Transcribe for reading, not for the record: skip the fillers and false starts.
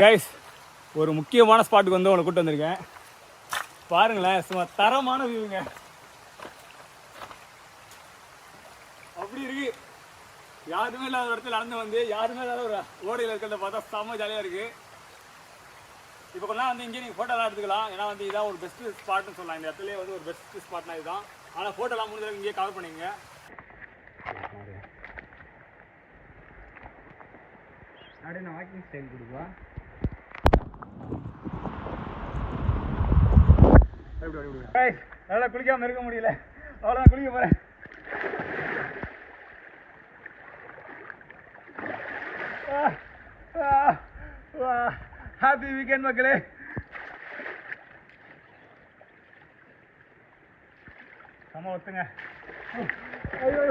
Guys, ஒரு முக்கியமான ஸ்பாட்டுக்கு வந்து உங்களை கூட்டு வந்திருக்கேன். பாருங்களேன், சும்மா தரமான வியூங்க. அப்படி இருக்கு. யாருமே இல்லாத இடத்துல நடந்து வந்து யாருமே இல்லாத ஒரு ஓடையில் இருக்கிறத பார்த்தா செம்ம ஜாலியாக இருக்கு. இப்போ கொஞ்சம் வந்து இங்கே நீங்கள் ஃபோட்டோலாம் எடுத்துக்கலாம். ஏன்னா வந்து இதான் ஒரு பெஸ்ட் ஸ்பாட்னு சொல்லலாம். இந்த இடத்துலேயே வந்து ஒரு பெஸ்ட் ஸ்பாட்னா இதுதான். ஆனால் ஃபோட்டோலாம் முடிஞ்சளவுக்கு இங்கேயே கவர் பண்ணிங்க. அப்படியே நான் வாக்கிங் ஸ்டைல் கொடுப்பா. நல்லா குளிக்காம இருக்க முடியல, அவ்வளோதான் குளிக்க போறேன். ஹாப்பி வீக்கெண்ட் மக்களே. செம்ம ஒத்துங்க. ஐயோ